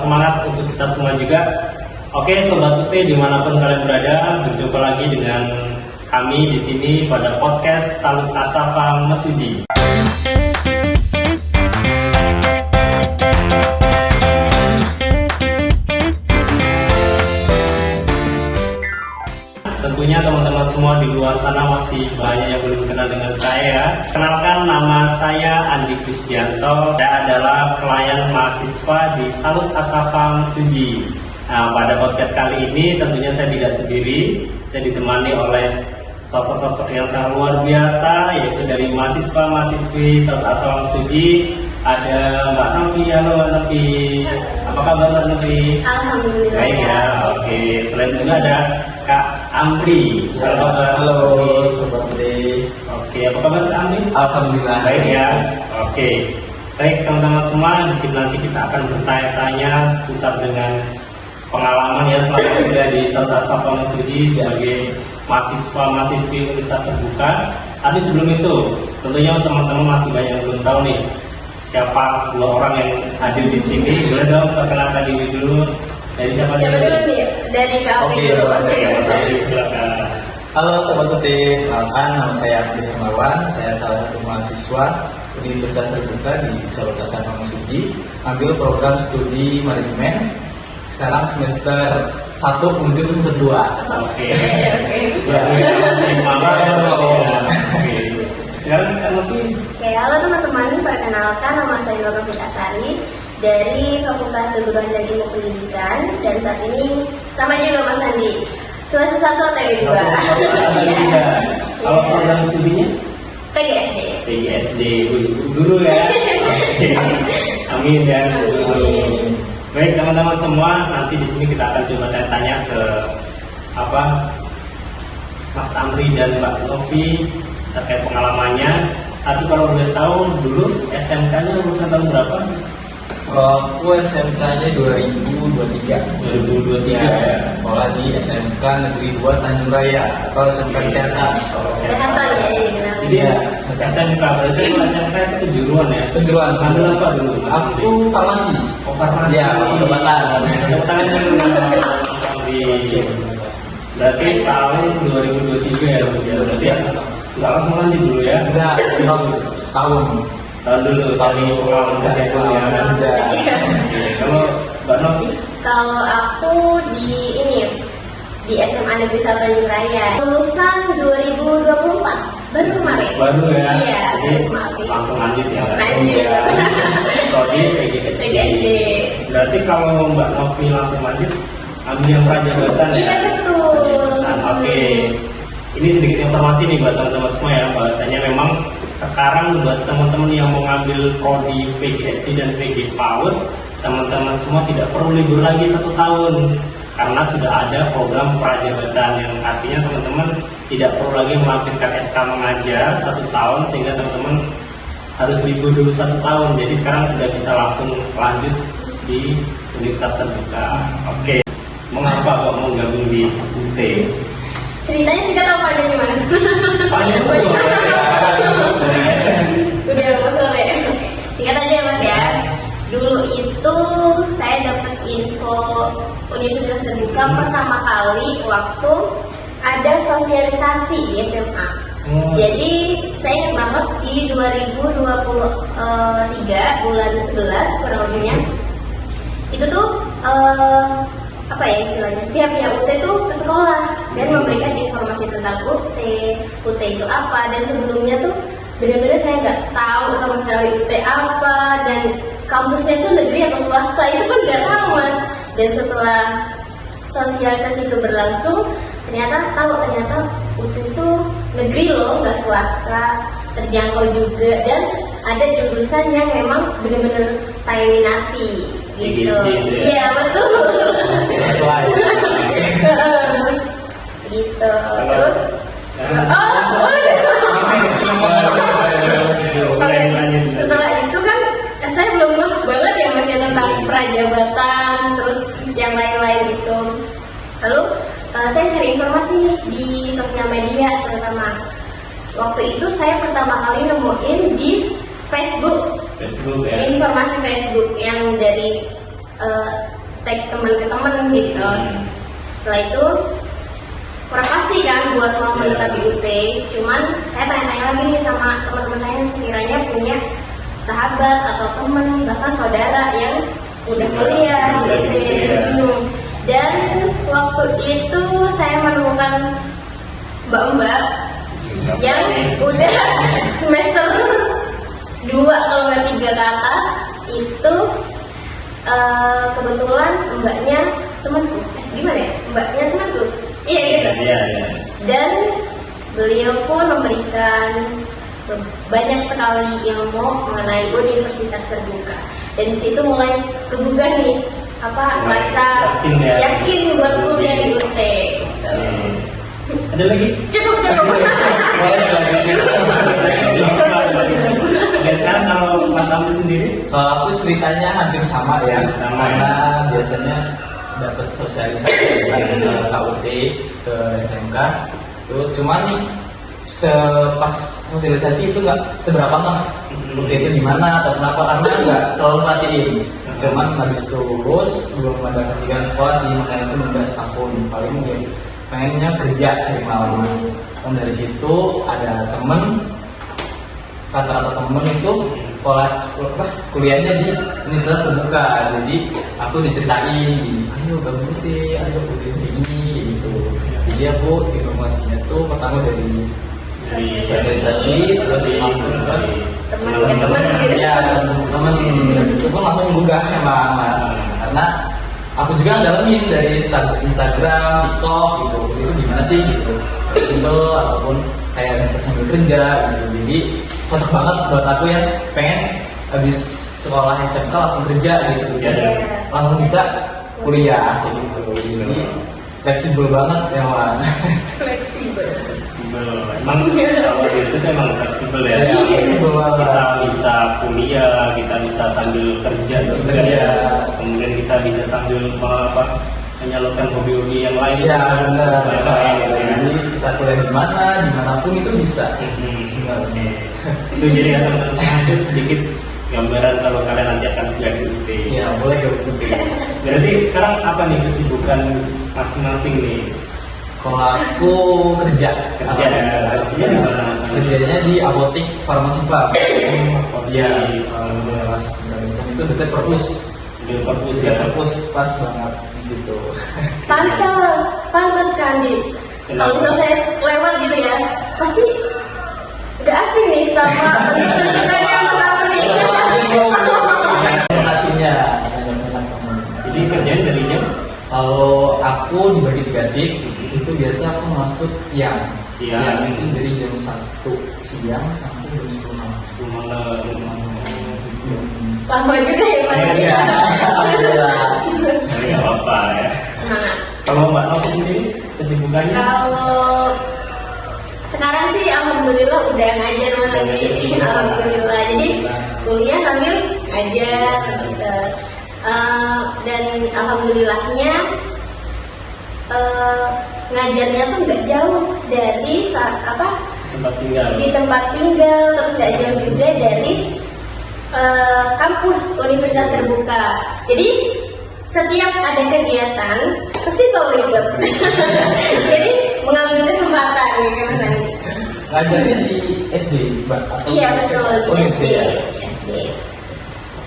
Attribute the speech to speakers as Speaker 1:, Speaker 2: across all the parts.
Speaker 1: semangat untuk kita semua juga. Oke, Sobat UT dimanapun kalian berada, berjumpa lagi dengan kami di sini pada podcast Salut Assafa Mesuji. Tentunya teman-teman semua di luar sana masih banyak yang belum kenal dengan saya. Kenalkan, nama saya Andi Kristianto. Saya adalah pelayan mahasiswa di Salut Assafa Mesuji. Nah, pada podcast kali ini tentunya saya tidak sendiri. Saya ditemani oleh sosok-sosok yang sangat luar biasa, yaitu dari mahasiswa-mahasiswi Salut Assafa Mesuji. Ada Mbak Novi. Halo Mbak Novi. Apa kabar Mbak Novi?
Speaker 2: Alhamdulillah.
Speaker 1: Baik ya, oke. Selain juga ada Kak Amri. Halo kabar?
Speaker 3: Halo Sobat UT.
Speaker 1: Oke, apa kabar Kak Amri?
Speaker 3: Alhamdulillah.
Speaker 1: Baik ya, oke. Baik teman-teman semua, di sini nanti kita akan bertanya-tanya seputar dengan pengalaman ya selama kuliah di Salut Assafa Mesuji sebagai mahasiswa-mahasiswi Universitas Terbuka. Tapi sebelum itu, tentunya teman-teman masih banyak yang belum tahu nih siapa dua orang yang hadir di sini. Boleh dong perkenalkan diri dulu. Dari siapa
Speaker 2: Siapa dulu nih? Dari Kak Amri dulu.
Speaker 1: Oke, Mas Amri, silakan.
Speaker 3: Halo Sobat UT, kenalkan nama saya Abdi Hermawan. Saya salah satu mahasiswa Universitas Terbuka di Salut Assafa Mesuji, ambil program studi manajemen. Sekarang semester 1 menuju semester 2.
Speaker 1: Oke. Masih malam. Oke. Sekarang Kak Novi.
Speaker 2: Oke, halo teman-teman, perkenalkan nama saya Nur Novitasari dari Fakultas Keguruan dan Ilmu Pendidikan, dan saat ini sama juga Mas Andi, semester 1 OTW juga. Iya.
Speaker 1: Kalau program studinya?
Speaker 2: PGSD.
Speaker 1: PGSD dulu ya. Amin ya.
Speaker 2: Amin.
Speaker 1: Baik teman-teman semua, nanti di sini kita akan coba tanya ke Mas Amri dan Mbak Novi terkait pengalamannya. Tapi kalau boleh tahu dulu SMK-nya lulusan tahun berapa?
Speaker 3: Aku SMK-nya 2023.
Speaker 1: 2023 ya.
Speaker 3: Sekolah di SMK Negeri 2 Tanjung Raya atau SMK Kesehatan.
Speaker 2: Kesehatan ya ini kenal.
Speaker 1: Jadi ya SMK, berarti kalau SMK itu kejuruan ya?
Speaker 3: Kejuruan.
Speaker 1: Ambil apa dulu Mas Amri?
Speaker 3: Aku farmasi.
Speaker 1: Oh, farmasi.
Speaker 3: Iya, kedokteran.
Speaker 1: Kedokteran dulu Mas Amri. Berarti tahun 2023 ya Mas ya? Berarti ya nggak langsung lanjut dulu ya?
Speaker 3: Enggak, setahun.
Speaker 1: Tahun dulu sekali pengalaman saya ya. Kalau Mbak Novi?
Speaker 2: Kalau aku di SMA Negeri 1 Tanjung Raya, lulusan 2024, baru kemarin.
Speaker 1: Baru ya?
Speaker 2: Iya,
Speaker 1: Jadi,
Speaker 2: baru kemarin.
Speaker 1: langsung lanjut ya?
Speaker 2: Lanjut.
Speaker 1: Ya. Prodi
Speaker 2: PGSD.
Speaker 1: Berarti kalau Mbak Novi langsung lanjut, ambil yang prajabatan ya?
Speaker 2: Iya betul.
Speaker 1: Nah, oke. Ini sedikit informasi nih buat teman-teman semua ya, bahwasanya memang sekarang buat teman-teman yang mau ngambil prodi PGSD dan PG PAUD, teman-teman semua tidak perlu libur lagi 1 tahun karena sudah ada program prajabatan yang artinya teman-teman tidak perlu lagi melampirkan SK mengajar 1 tahun sehingga teman-teman harus libur dulu 1 tahun. Jadi sekarang sudah bisa langsung lanjut di Universitas Terbuka. Oke, mengapa kok mau gabung di UT?
Speaker 2: Ceritanya singkat apa panjang nih Mas?
Speaker 1: Panjang.
Speaker 2: Udah mau sore. Singkat aja ya Mas ya. Dulu itu saya dapat info Universitas Terbuka pertama kali waktu ada sosialisasi di SMA. Jadi saya ingat banget di 2023 bulan 11 kurang lebihnya. Itu tuh apa ya istilahnya, pihak-pihak UT tuh ke sekolah dan memberikan informasi tentang UT itu apa, dan sebelumnya tuh benar-benar saya nggak tahu sama sekali UT apa, dan kampusnya itu negeri atau swasta itu pun nggak tahu Mas. Dan setelah sosialisasi itu berlangsung, ternyata UT itu negeri loh, nggak swasta, terjangkau juga, dan ada jurusan yang memang benar-benar saya minati gitu. Iya betul. Gitu. Terus setelah itu kan saya belum banget ya Mas ya tentang prajabatan terus yang lain-lain itu. Lalu saya cari informasi nih di sosial media terutama. Waktu itu saya pertama kali nemuin di Facebook
Speaker 1: ya.
Speaker 2: Informasi Facebook yang dari tag teman ke teman gitu. Setelah itu kurang pasti kan buat mau menetap di UT. Cuman saya tanya-tanya lagi nih sama teman-teman saya yang sekiranya punya sahabat atau teman bahkan saudara yang udah kuliah di UT. Dan waktu itu saya menemukan mbak-mbak yang udah semester 2 kalau nggak 3 ke atas itu kebetulan mbaknya temanku. Gimana ya? Mbaknya temanku. Iya gitu.
Speaker 1: Iya.
Speaker 2: Dan beliau pun memberikan banyak sekali ilmu mengenai universitas terbuka. Dan di situ mulai kebuka nih rasa yakin buat kuliah di UT.
Speaker 1: Ada lagi?
Speaker 2: Cukup.
Speaker 1: Dan sekarang kalau Mas Amri sendiri?
Speaker 3: Kalau aku ceritanya hampir sama ya, karena biasanya dapat sosialisasi dari KUT ke SMK itu cuman pas sosialisasi itu nggak seberapa mah UT itu gimana atau kenapa, karena nggak terlalu perhatiin. Cuman habis itu lulus belum ada kepikiran sekolah sih, makanya itu nunda setahun paling mungkin pengennya kerja cari pengalaman. Dan dari situ ada temen, rata-rata temen itu kuliahnya di universitas terbuka, jadi aku diceritain ayo gabung UT, ayo UT ini gitu. Jadi aku informasinya tuh pertama dari sosialisasi, terus langsung ke
Speaker 2: Teman-teman gitu.
Speaker 3: ya teman itu pun langsung menggugah sama Mas, karena aku juga ngalamin dari Instagram, TikTok gitu, itu gimana sih gitu, single ataupun kayak bisa sambil kerja gitu. Jadi cocok banget buat aku yang pengen habis sekolah SMK langsung kerja gitu, langsung bisa kuliah gitu. Jadi fleksibel banget ya Wan.
Speaker 2: Fleksibel.
Speaker 1: Emang kalau itu emang fleksibel ya.
Speaker 3: Fleksibel banget.
Speaker 1: Kita bisa kuliah, kita bisa sambil kerja juga. Kemudian kita bisa sambil menyalurkan hobi-hobi yang lain.
Speaker 3: Ya benar.
Speaker 1: Jadi
Speaker 3: Jadi kita kuliah di mana, dimanapun itu bisa.
Speaker 1: itu jadi teman-teman saya ada sedikit gambaran kalau kalian nanti akan kuliah di UT.
Speaker 3: Ya boleh ke UT.
Speaker 1: Berarti sekarang apa nih kesibukan masing-masing nih?
Speaker 3: Kalau aku
Speaker 1: Kerjanya di mana Mas?
Speaker 3: kerjanya di apotek farmasi Pak.
Speaker 1: Iya.
Speaker 3: Alhamdulillah. Indonesia itu dekat perpus.
Speaker 1: Di perpus ya.
Speaker 3: Perpus pas banget di situ.
Speaker 2: Pantas kan di. Kalau misalnya saya lewat gitu ya, pasti gak asing nih sama bentuk-bentukannya Mas Amri.
Speaker 3: Informasinya banyak teman.
Speaker 1: Jadi kerjaan dari jam
Speaker 3: Kalau aku dibagi 3 shift, itu biasa aku masuk siang.
Speaker 1: Siang.
Speaker 3: Itu dari jam 1 siang sampai jam 10 malam.
Speaker 2: Lama juga ya Pak.
Speaker 3: Iya. Alhamdulillah.
Speaker 1: Tapi nggak apa-apa ya.
Speaker 2: Semangat.
Speaker 1: Kalau Mbak Novi sendiri kesibukannya?
Speaker 2: Kalau sekarang sih alhamdulillah udah ngajar Mas Amri. Alhamdulillah. Jadi kuliah sambil ngajar gitu. Dan alhamdulillahnya ngajarnya tuh nggak jauh dari
Speaker 1: Tempat tinggal.
Speaker 2: di tempat tinggal, terus nggak jauh juga dari kampus universitas terbuka. Jadi setiap ada kegiatan pasti selalu ikut. Jadi mengambil kesempatan ya kan Mas Andi.
Speaker 3: Ngajarnya di SD, Mbak?
Speaker 2: Iya betul di
Speaker 3: Oh,
Speaker 2: SD.
Speaker 3: ya?
Speaker 2: SD.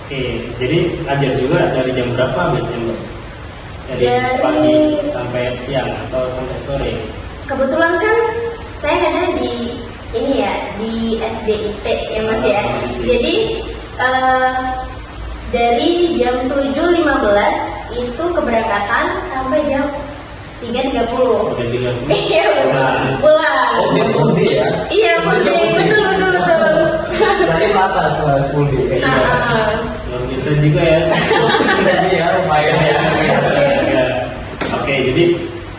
Speaker 1: Oke, jadi ngajar juga dari jam berapa biasanya Mbak? Dari
Speaker 2: Dari-
Speaker 1: pagi sampai siang atau sampai sore?
Speaker 2: Kebetulan kan saya ngajar di ini ya di SDIT ya Mas ya. Jadi dari jam 7.15 itu keberangkatan sampai jam 3.30.
Speaker 1: Udah bilang.
Speaker 2: Iya
Speaker 1: Pulang.
Speaker 2: pulang.
Speaker 3: Oh, dia full day ya?
Speaker 2: Iya full day, betul.
Speaker 3: Berarti atas Mas, full day.
Speaker 1: Luar biasa juga ya.
Speaker 3: Jadi ya lumayan ya.
Speaker 1: Ya. Oke, jadi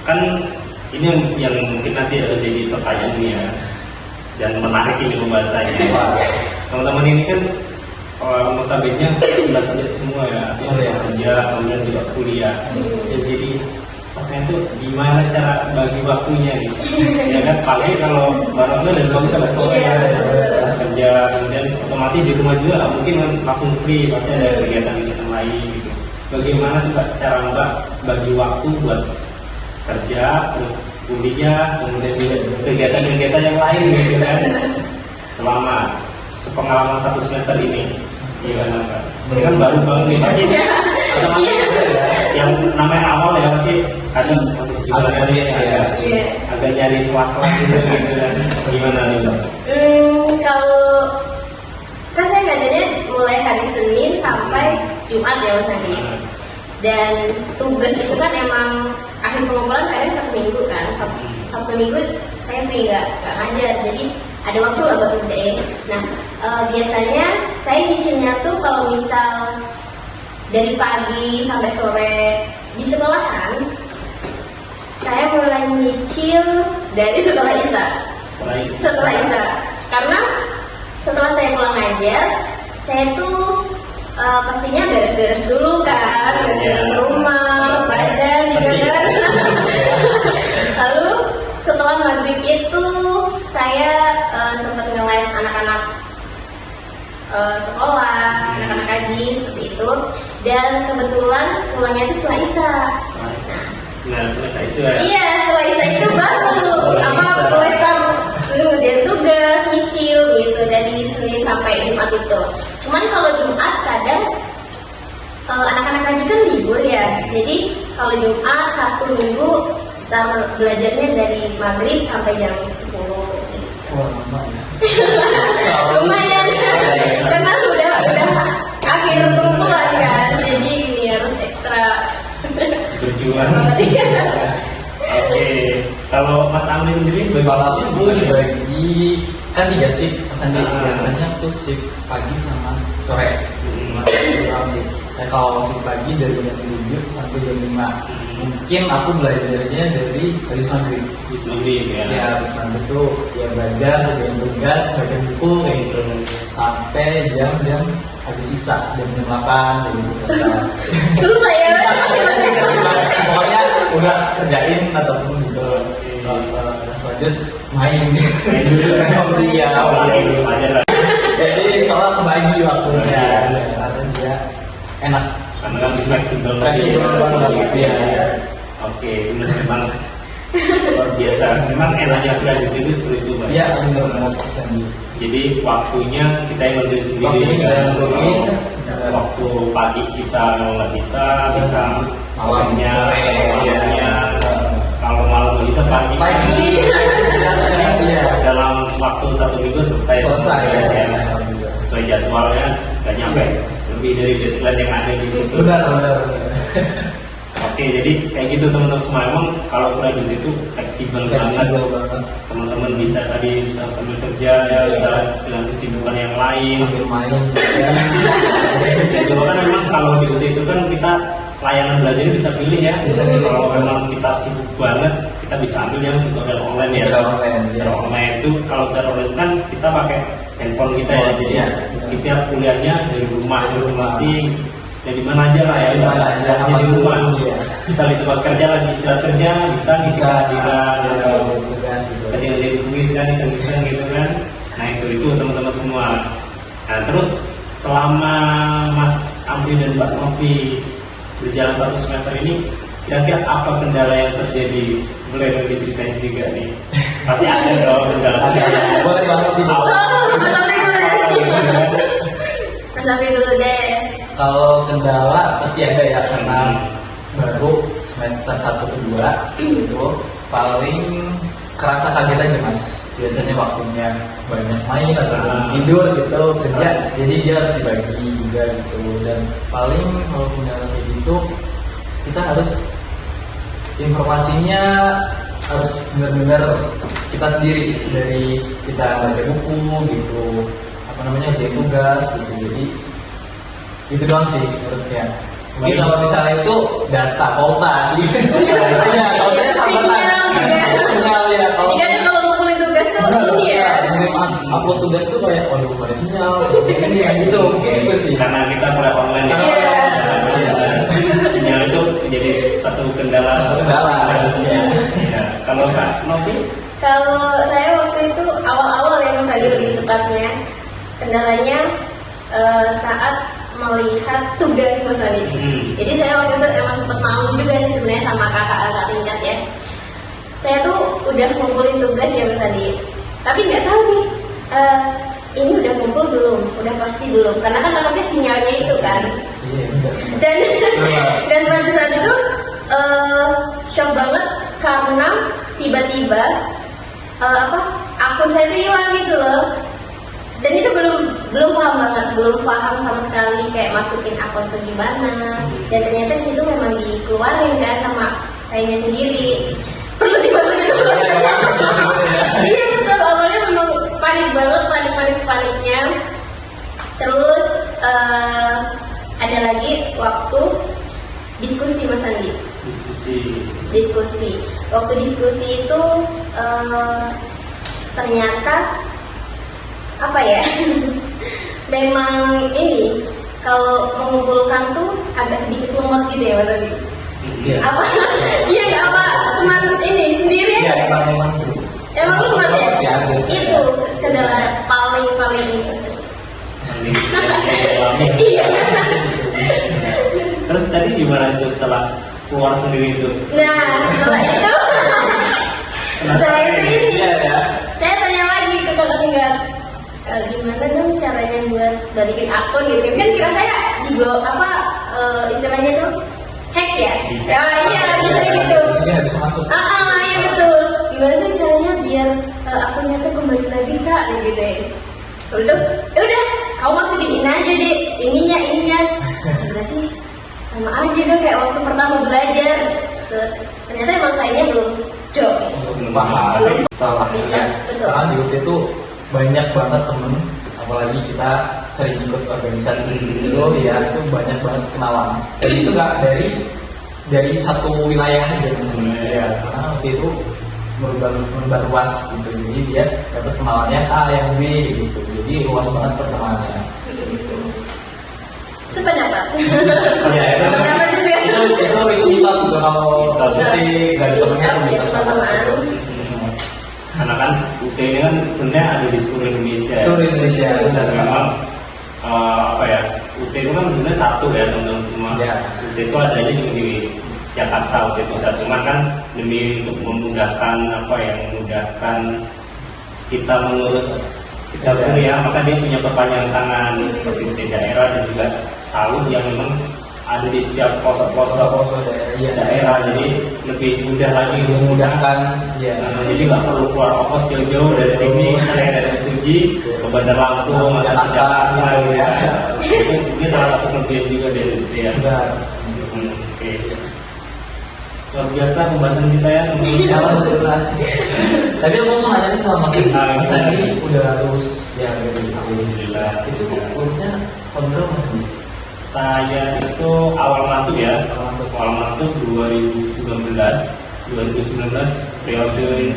Speaker 1: kan ini yang mungkin nanti ada jadi pertanyaan nih ya, dan menarik ini pembahasannya. Teman-teman ini kan notabene udah kerja semua ya, kerja kemudian juga kuliah. Ya, jadi pertanyaan itu gimana cara bagi waktunya gitu? Ya kan paling kalau barangnya dari pagi sampai sore
Speaker 2: Iya,
Speaker 1: ya,
Speaker 2: betul.
Speaker 1: terus kerja kemudian otomatis di rumah juga nggak mungkin kan langsung free, pasti ada kegiatan-kegiatan lain gitu. bagaimana sih Mbak cara Mbak bagi waktu buat kerja, terus kuliah, kemudian juga kegiatan-kegiatan yang lain gitu kan selama sepengalaman 1 semester ini? Gimana Mbak? Ini kan baru banget nih Mbak. Yang namanya awal ya pasti kadang agak nyari sela-sela gitu kan. Gimana nih Mbak?
Speaker 2: Kalau kan saya ngajarnya mulai hari Senin sampai Jumat ya Mas Andi. Dan tugas itu kan emang akhir pengumpulan kadang Sabtu Minggu kan. Sabtu Minggu saya free nggak ngajar, jadi ada waktu lah buat ngerjain. Nah biasanya saya nyicilnya tuh kalau misal dari pagi sampai sore di sekolahan, saya mulai nyicil dari setelah Isya. Setelah Isya, karena setelah saya pulang ngajar, saya tuh pastinya beres-beres dulu kan, beres-beres rumah, badan juga kan. Lalu setelah maghrib itu saya sempat ngeles anak-anak sekolah, anak-anak kaji seperti itu. Dan kebetulan pulangnya itu setelah Isya.
Speaker 1: Nah, setelah Isya.
Speaker 2: Iya, setelah Isya itu baru mulai start ngerjain tugas, nyicil gitu dari Senin sampai Jumat itu. Cuman kalau Jumat kadang anak-anak kaji kan libur ya. Jadi kalau Jumat, Sabtu, Minggu start belajarnya dari maghrib sampai jam 10.
Speaker 3: Wah, lama ya.
Speaker 2: Lumayan, karena udah akhir pengumpulan kan. Jadi ini harus ekstra
Speaker 1: berjuang. Oke, kalau Mas Amri sendiri
Speaker 3: Balapnya gue dibagi kan 3 shift Mas Andi. Biasanya tuh shift pagi sama sore. Nah, kalau shift pagi dari jam 7 sampai jam 5. Mungkin aku belajarnya dari habis maghrib.
Speaker 1: Habis maghrib ya.
Speaker 3: Ya, habis maghrib tuh ya belajar, kerjain tugas, baca buku kayak gitu. Sampai jam habis sisa jam 8 gitu.
Speaker 2: selesai ya.
Speaker 3: Pokoknya udah kerjain ataupun gitu. Lanjut main dulu. Iya,
Speaker 1: dulu aja lah.
Speaker 3: jadi soalnya kebagi waktunya karena dia enak,
Speaker 1: Karena kan fleksibel
Speaker 3: banget. Iya.
Speaker 1: Oke, benar memang luar biasa. Memang enaknya belajar itu seperti itu Mbak.
Speaker 3: Iya, benar-benar Sandi.
Speaker 1: Jadi waktunya kita yang nentuin sendiri.
Speaker 3: Waktunya kita yang nentuin.
Speaker 1: Waktu pagi kita kalau nggak bisa
Speaker 3: malamnya,
Speaker 1: malamnya. Kalau malam nggak bisa pagi.
Speaker 3: Iya.
Speaker 1: Dalam waktu 1 minggu selesai. Ya. Sesuai jadwalnya nggak nyampe lebih dari deadline yang ada di situ.
Speaker 3: Benar.
Speaker 1: Oke, jadi kayak gitu teman-teman semua. Emang kalau graduate itu fleksibel banget. Teman-teman bisa sambil kerja ya, bisa dengan kesibukan yang lain.
Speaker 3: Sambil main.
Speaker 1: Ya, cuma kan memang kalau di UT itu kan kita layanan belajar bisa pilih ya. Kalau memang kita sibuk banget, kita bisa ambil yang tutorial online ya. Tutorial online itu kalau tutorial online kan kita pakai handphone kita ya. Jadi kita kuliahnya dari rumah masing-masing. Ya di mana aja lah ya, di rumah. Bisa di tempat kerja lagi istirahat kerja, bisa di
Speaker 3: tugas gitu.
Speaker 1: Tadi ada tulis kan, iseng-iseng gitu kan. Nah itu teman-teman semua. Nah terus selama Mas Amri dan Mbak Novi berjalan 1 semester ini, kira-kira apa kendala yang terjadi? Boleh dong diceritain juga nih. Pasti ada dong kendala.
Speaker 3: Boleh banget di bawah.
Speaker 2: Mas Amri dulu deh.
Speaker 3: Kalau kendala pasti ada ya, karena baru semester 1 ke 2 itu paling kerasa kaget aja Mas. Biasanya waktunya banyak main atau tidur gitu, kerja, jadi dia harus dibagi juga gitu. Dan paling kalau kendala kayak gitu, kita harus informasinya harus benar-benar kita sendiri, dari kita baca buku gitu, kerjain tugas gitu. Jadi itu doang sih harusnya. Mungkin kalau misalnya itu data kuota sih. Iya, kalau kita sinyal ya.
Speaker 2: Kalau ngumpulin tugas tuh ini ya.
Speaker 3: Upload tugas tuh kayak waduh ada sinyal. Ini ya gitu. Itu sih.
Speaker 1: Karena kita kuliah online ya. Sinyal itu menjadi satu kendala.
Speaker 3: Harusnya.
Speaker 1: Ya. Kalau Kak Novi?
Speaker 2: Kalau saya waktu itu awal-awal ya Mas Adi lebih tepatnya, kendalanya saat melihat tugas Mas Andi. Jadi saya waktu itu emang sempat mau juga sih sebenarnya sama kakak tingkat ya. Saya tuh udah ngumpulin tugas ya Mas Andi. Tapi nggak tahu nih, ini udah ngumpul belum? Udah pasti belum. Karena kan anaknya sinyalnya itu kan. Dan pada saat itu shock banget karena tiba-tiba akun saya itu hilang gitu loh. Dan itu belum paham banget, belum paham sama sekali kayak masukin akun ke gimana. Dan ternyata di situ memang dikeluarin kan sama sayanya sendiri. Perlu dimasukin dulu. Iya betul, awalnya memang panik banget, paniknya. Terus ada lagi waktu diskusi Mas Andi. Diskusi. Waktu diskusi itu ternyata apa ya? Memang ini kalau mengumpulkan tuh agak sedikit lemot gitu ya Mas Andi.
Speaker 3: Iya.
Speaker 2: Apa? Iya nggak apa? Cuman ini sendiri
Speaker 3: Iya,
Speaker 2: aja. Emang lemot ya?
Speaker 3: Ya,
Speaker 2: Itu kendala paling ini Mas Andi. Iya.
Speaker 1: Terus tadi gimana itu setelah keluar sendiri itu?
Speaker 2: Nah, setelah itu ini saya tanya lagi ke kakak tingkat, gimana dong caranya buat balikin akun gitu kan, kira saya di blok istilahnya tuh hack ya? Iya bisa gitu.
Speaker 3: Dia nggak bisa masuk.
Speaker 2: Iya betul. Gimana sih caranya biar akunnya tuh kembali lagi kak gitu ya? Terus udah kamu masukin aja deh ininya. Berarti sama aja dong kayak waktu pertama belajar. Ternyata emang sayanya belum
Speaker 3: paham. Salah satunya
Speaker 2: betul.
Speaker 3: karena di UT itu banyak banget temen, apalagi kita sering ikut organisasi itu ya, itu banyak banget kenalan. Dan itu nggak dari satu wilayah aja sebenarnya ya, karena waktu itu merubar luas gitu, jadi dia dapat kenalannya A yang B gitu, jadi luas banget pertemanannya.
Speaker 2: Sependapat.
Speaker 3: Ya,
Speaker 2: Sependapat juga.
Speaker 3: Itu mitos juga kalau putih nggak ada temennya tuh mitos banget.
Speaker 1: Karena kan UT ini kan sebenarnya ada di seluruh Indonesia.
Speaker 3: Seluruh Indonesia.
Speaker 1: Dan memang UT itu kan sebenarnya satu ya teman-teman semua.
Speaker 3: Ya.
Speaker 1: UT itu adanya di Jakarta, UT Pusat. Cuma kan demi untuk memudahkan memudahkan kita mengurus kita kuliah, maka dia punya perpanjangan tangan seperti UT daerah dan juga SAUD yang memang ada di setiap pelosok daerah, jadi lebih mudah lagi
Speaker 3: memudahkan ya.
Speaker 1: Jadi nggak perlu keluar ongkos jauh-jauh dari sini, saya dari Suji ke Bandar Lampung atau ke Jakarta gitu ya. Ini salah satu kelebihan juga dari itu ya. Oke. Luar biasa pembahasan kita ya.
Speaker 3: Alhamdulillah. Tapi aku mau nanya nih sama Mas Andi, udah lulus ya dari
Speaker 1: Alhamdulillah.
Speaker 3: itu lulusnya tahun berapa Mas Andi?
Speaker 1: Saya itu awal masuk 2019 periode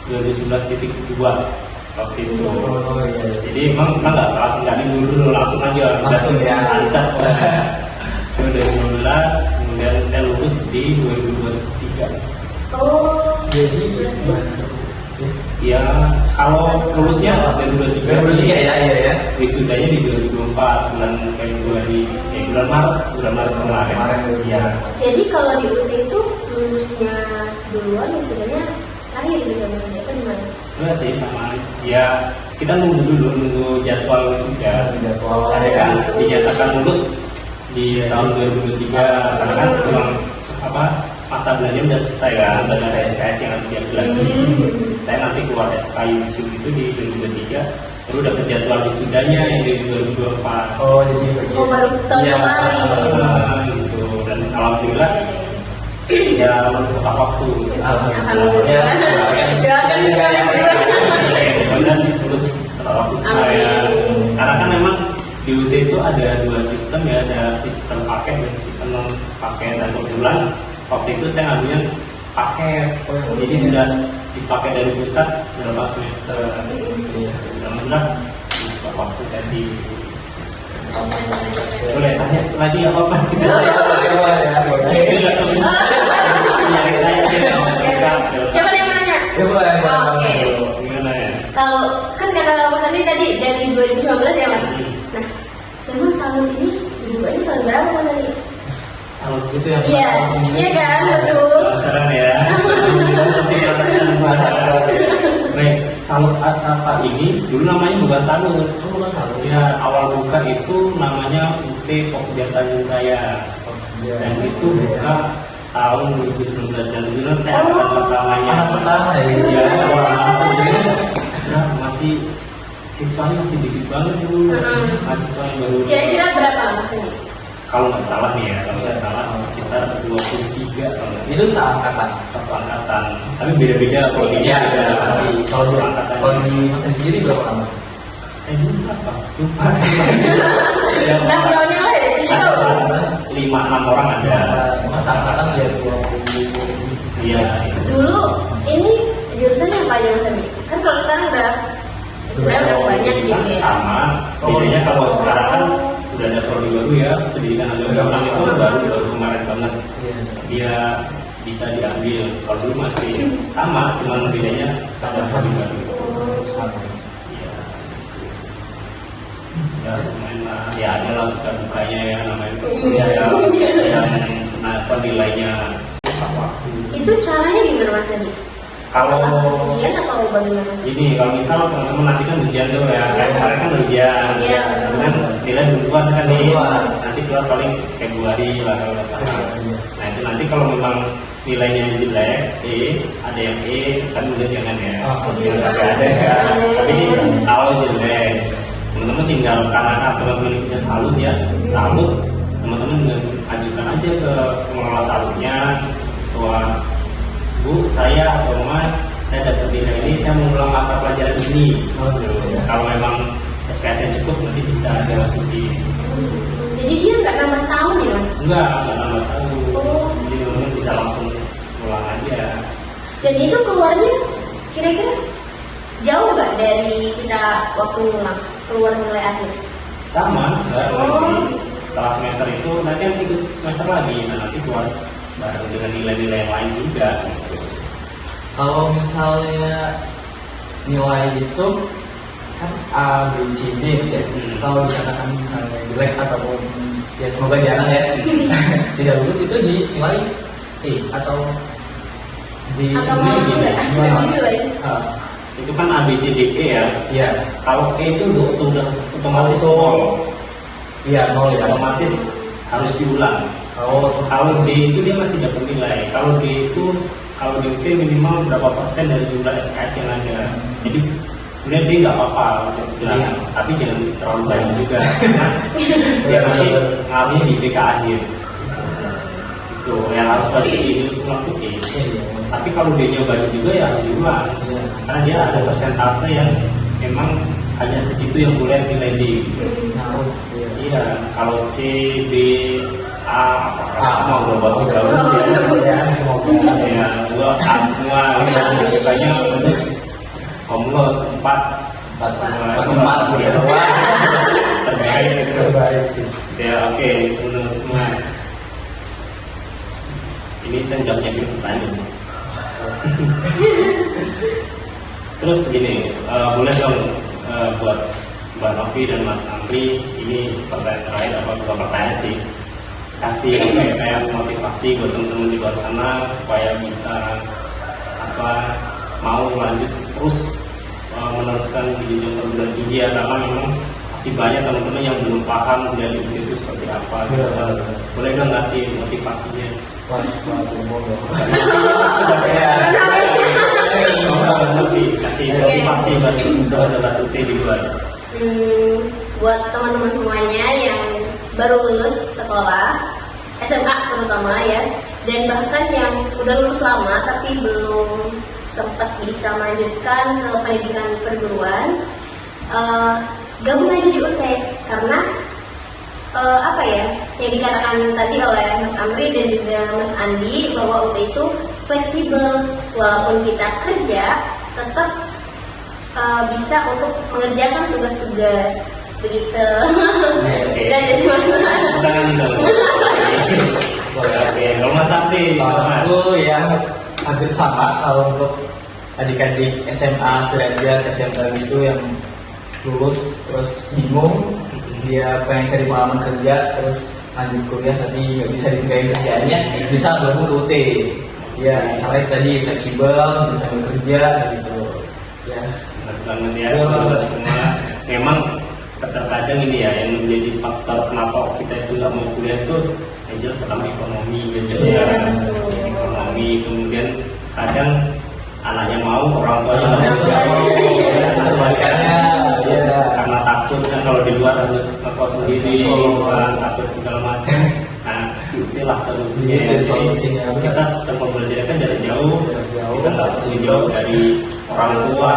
Speaker 1: 2019.2 waktu itu.
Speaker 3: Oh, iya.
Speaker 1: Jadi emang nggak langsung dulu langsung aja
Speaker 3: Langsung ya.
Speaker 1: lancar. Itu 2019, kemudian saya lulus di 2023.
Speaker 2: Oh.
Speaker 3: Jadi
Speaker 1: Ya kalau lulusnya 2023
Speaker 3: ya.
Speaker 1: wisudanya di 2024 bulan Februari, bulan Maret kemarin. Ya.
Speaker 2: Jadi kalau di UT itu lulusnya duluan, wisudanya akhir gitu maksudnya kan gimana?
Speaker 1: Enggak sih, sama ya kita nunggu jadwal wisuda. Ada kan dinyatakan lulus di tahun 2023 karena kan memang masa belajar udah selesai kan, dan ada SKS yang nanti diambil lagi. Saya nanti keluar SKI wisuda itu di 2023, baru dapat jadwal wisudanya yang di 2024.
Speaker 3: Oh jadi begitu.
Speaker 2: Baru tahun kemarin.
Speaker 1: Gitu. Dan alhamdulillah ya tepat waktu.
Speaker 3: Alhamdulillah.
Speaker 2: Doakan juga.
Speaker 1: Kemudian lulus tepat waktu saya. Karena kan memang di UT itu ada dua sistem ya, ada sistem paket dan sistem non paket. Dan kebetulan waktu itu saya ngambilnya paket, jadi sudah dipakai dari pusat berapa semester. Alhamdulillah tepat waktu tadi. Boleh tanya lagi apa?
Speaker 2: Siapa yang mau nanya? Oke.
Speaker 1: Gimana ya?
Speaker 2: Kalau kan kata Mas Andi tadi dari 2019 ya Mas. Nah, memang salon ini Dibukanya tahun berapa Mas Andi?
Speaker 3: Salut itu yang
Speaker 2: Iya, iya kan, betul.
Speaker 1: Penasaran ya. Baik, Salut Asapa ini dulu namanya bukan Salut.
Speaker 3: Oh, bukan salut.
Speaker 1: Ya, awal buka itu namanya UT Pokja Tanjung Raya. Dan itu buka tahun 2019 dan dulu saya angkatan pertamanya.
Speaker 3: Anak pertama ya.
Speaker 1: Iya, awal nah, masih siswanya masih dikit banget dulu. Mahasiswanya baru.
Speaker 2: Kira-kira berapa Mas Andi?
Speaker 1: Kalau nggak salah nih ya, kalau nggak salah sekitar 23 kalau nggak
Speaker 3: Itu seangkatan.
Speaker 1: satu angkatan. Tapi beda-beda kalau
Speaker 2: Beda.
Speaker 1: dia ada
Speaker 3: Kalau di
Speaker 1: angkatan.
Speaker 3: kalau di Mas Andi sendiri berapa lama?
Speaker 1: Saya lupa Pak, lupa.
Speaker 2: Nah, tahunnya lah ya, itu juga loh.
Speaker 1: 5-6 orang ada.
Speaker 3: Mas angkatan ya 20.
Speaker 1: Iya.
Speaker 2: Dulu ini jurusannya apa aja Mas Andi? Kan kalau sekarang udah sebenarnya udah banyak gitu ya.
Speaker 1: Sama. Bedanya kalau sekarang kan udah ada prodi baru ya, pendidikan agama Islam itu baru kemarin banget. Dia bisa diambil. Kalau dulu masih sama, cuma bedanya ada prodi baru. Iya. Ya lumayan lah, ya ada lah suka dukanya ya namanya kuliah ya, yang apa nilainya tepat waktu.
Speaker 2: Itu caranya gimana Mas Andi?
Speaker 1: Kalau
Speaker 2: Ujian atau bagaimana?
Speaker 1: ini kalau misal teman-teman nanti kan ujian tuh ya, kayak kemarin kan ujian,
Speaker 2: Iya.
Speaker 1: kan nilai duluan kan nih,
Speaker 3: Duluan.
Speaker 1: nanti keluar paling Februari lah kalau nggak salah. Nah itu nanti kalau memang nilainya jelek, ada yang kan udah jangan ya,
Speaker 2: Iya.
Speaker 1: sampai ada ya. Tapi ini kalau jelek, teman-teman tinggal karena teman-teman punya salut ya, salut, teman-teman ajukan aja ke pengelola salutnya, bahwa Bu, saya atau Mas, saya dapat nilai ini, saya mau ulang mata pelajaran ini. Kalau memang SKS-nya cukup, nanti bisa saya masukin.
Speaker 2: Jadi dia nggak nambah tahun ya Mas?
Speaker 1: Enggak nambah tahun.
Speaker 2: Oh.
Speaker 1: Jadi teman-teman bisa langsung ulang aja.
Speaker 2: Dan itu keluarnya kira-kira jauh nggak dari kita waktu ngulang keluar nilai akhir?
Speaker 1: Sama, enggak.
Speaker 2: Oh.
Speaker 1: Setelah semester itu, nanti kan ikut semester lagi, nah nanti keluar bareng dengan nilai-nilai yang lain juga.
Speaker 3: Kalau misalnya nilai itu kan A, B, C, D bisa. Kalau dikatakan misalnya jelek ataupun ya semoga jarang ya tidak lulus itu dinilai E atau D
Speaker 2: Atau
Speaker 3: sendiri
Speaker 2: mau
Speaker 3: gitu.
Speaker 2: nggak?
Speaker 3: Gimana, Mas?
Speaker 2: Bisa ya?
Speaker 1: Itu kan A, B, C, D, E ya.
Speaker 3: Iya,
Speaker 1: Kalau E itu udah otomatis nol.
Speaker 3: iya nol ya.
Speaker 1: Otomatis harus diulang. Kalau D itu dia masih dapat nilai. Kalau D itu kalau D minimal berapa persen dari jumlah SKS yang ada. Jadi sebenarnya D nggak apa-apa bilang, tapi jangan terlalu banyak juga. Dia nanti ngaruhnya di BK akhir. Itu yang harus wajib diulang tuh D. Tapi kalau D-nya banyak juga ya harus diulang. Karena dia ada persentase yang memang hanya segitu yang boleh nilai D. Iya, kalau C, B, A, mau berbuat bagus ya. Ya, gua A semua, banyak terus omlo 4 semua. Ya, terbaik sih. Ya oke, menurut semua. Ini saya nggak punya pertanyaan. Terus gini, boleh dong buat Mbak Novi dan Mas Amri, ini pertanyaan terakhir apa bukan pertanyaan sih, kasih apa ya, kayak motivasi buat teman-teman di luar sana supaya bisa apa mau lanjut terus meneruskan di jenjang perguruan tinggi ya, karena memang masih banyak teman-teman yang belum paham kuliah di UIN itu seperti apa. Boleh dong ngasih motivasinya? Kasih motivasi bagi sahabat-sahabat UT di luar.
Speaker 2: Buat teman-teman semuanya yang baru lulus sekolah SMA terutama ya, dan bahkan yang udah lulus lama tapi belum sempat bisa melanjutkan ke pendidikan perguruan, gabung aja di UT karena apa ya yang dikatakan tadi oleh Mas Amri dan juga Mas Andi bahwa UT itu fleksibel, walaupun kita kerja tetap bisa untuk mengerjakan tugas-tugas begitu. Dan jadi
Speaker 1: Oke, kalau Mas Amri,
Speaker 3: Aku yang hampir sama kalau untuk adik-adik SMA sederajat SMA itu yang lulus terus bingung dia pengen cari pengalaman kerja terus lanjut kuliah tapi nggak bisa ditinggalin kerjaannya, bisa gabung ke UT. Ya, karena itu tadi fleksibel, bisa sambil kerja gitu. Ya,
Speaker 1: Benar banget ya, teman-teman semua. Memang terkadang ini ya yang menjadi faktor kenapa kita itu nggak mau kuliah itu yang jelas pertama ekonomi biasanya.
Speaker 2: Iya, betul.
Speaker 1: Ekonomi, kemudian kadang anaknya mau, orang tuanya nggak
Speaker 2: Orang
Speaker 1: mau.
Speaker 2: tuanya.
Speaker 3: kebalikannya bisa.
Speaker 1: Karena takut kan kalau di luar harus ngekos sendiri, orang takut segala macam. Nah, itulah solusinya.
Speaker 3: Itu
Speaker 1: Jadi,
Speaker 3: solusinya.
Speaker 1: kita sistem pembelajaran kan dari jauh,
Speaker 3: Dari jauh.
Speaker 1: kita nggak perlu jauh dari orang tua,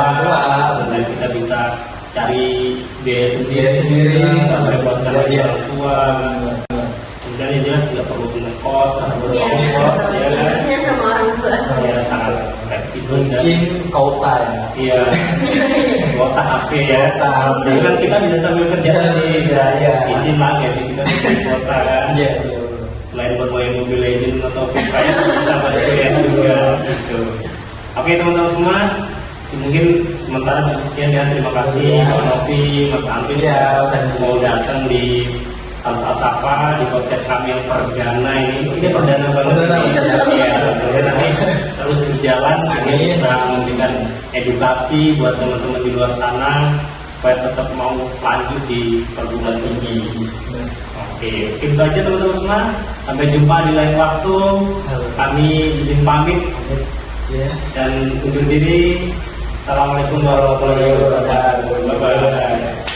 Speaker 1: dan kita bisa cari biaya sendiri, nggak merepotkan lagi orang tua. Kemudian yang jelas tidak perlu ngekos, nggak perlu
Speaker 2: Iya,
Speaker 1: ngekos, ya kan?
Speaker 2: tinggalnya sama orang tua.
Speaker 1: Ya sangat fleksibel dan
Speaker 3: Mungkin kota ya.
Speaker 1: iya kuota HP ya.
Speaker 3: Kuota HP.
Speaker 1: Jadi kan kita bisa sambil kerja
Speaker 3: Bisa
Speaker 1: tadi,
Speaker 3: kerja, ya.
Speaker 1: isi lah gaji kita di kuota kan.
Speaker 3: Iya.
Speaker 1: Selain buat main Mobile Legend atau Free Fire bisa buat kuliah juga gitu. Oke teman-teman semua, mungkin sementara cukup sekian ya. Terima kasih
Speaker 3: Ya.
Speaker 1: Pak Novi, Mas Antis
Speaker 3: Ya, Mas
Speaker 1: ya,
Speaker 3: Andi.
Speaker 1: mau datang di Santa Sapa di podcast kami yang perdana ini. Ini perdana banget.
Speaker 3: Perdana,
Speaker 1: ini.
Speaker 3: Mas.
Speaker 1: Ya, mudah-mudahan nanti terus berjalan sehingga
Speaker 3: Amin.
Speaker 1: bisa memberikan edukasi buat teman-teman di luar sana supaya tetap mau lanjut di perguruan tinggi. Oke, itu aja teman-teman semua. Sampai jumpa di lain waktu. Kami izin pamit
Speaker 3: Ya.
Speaker 1: dan undur diri. Assalamualaikum warahmatullahi wabarakatuh. Bye bye.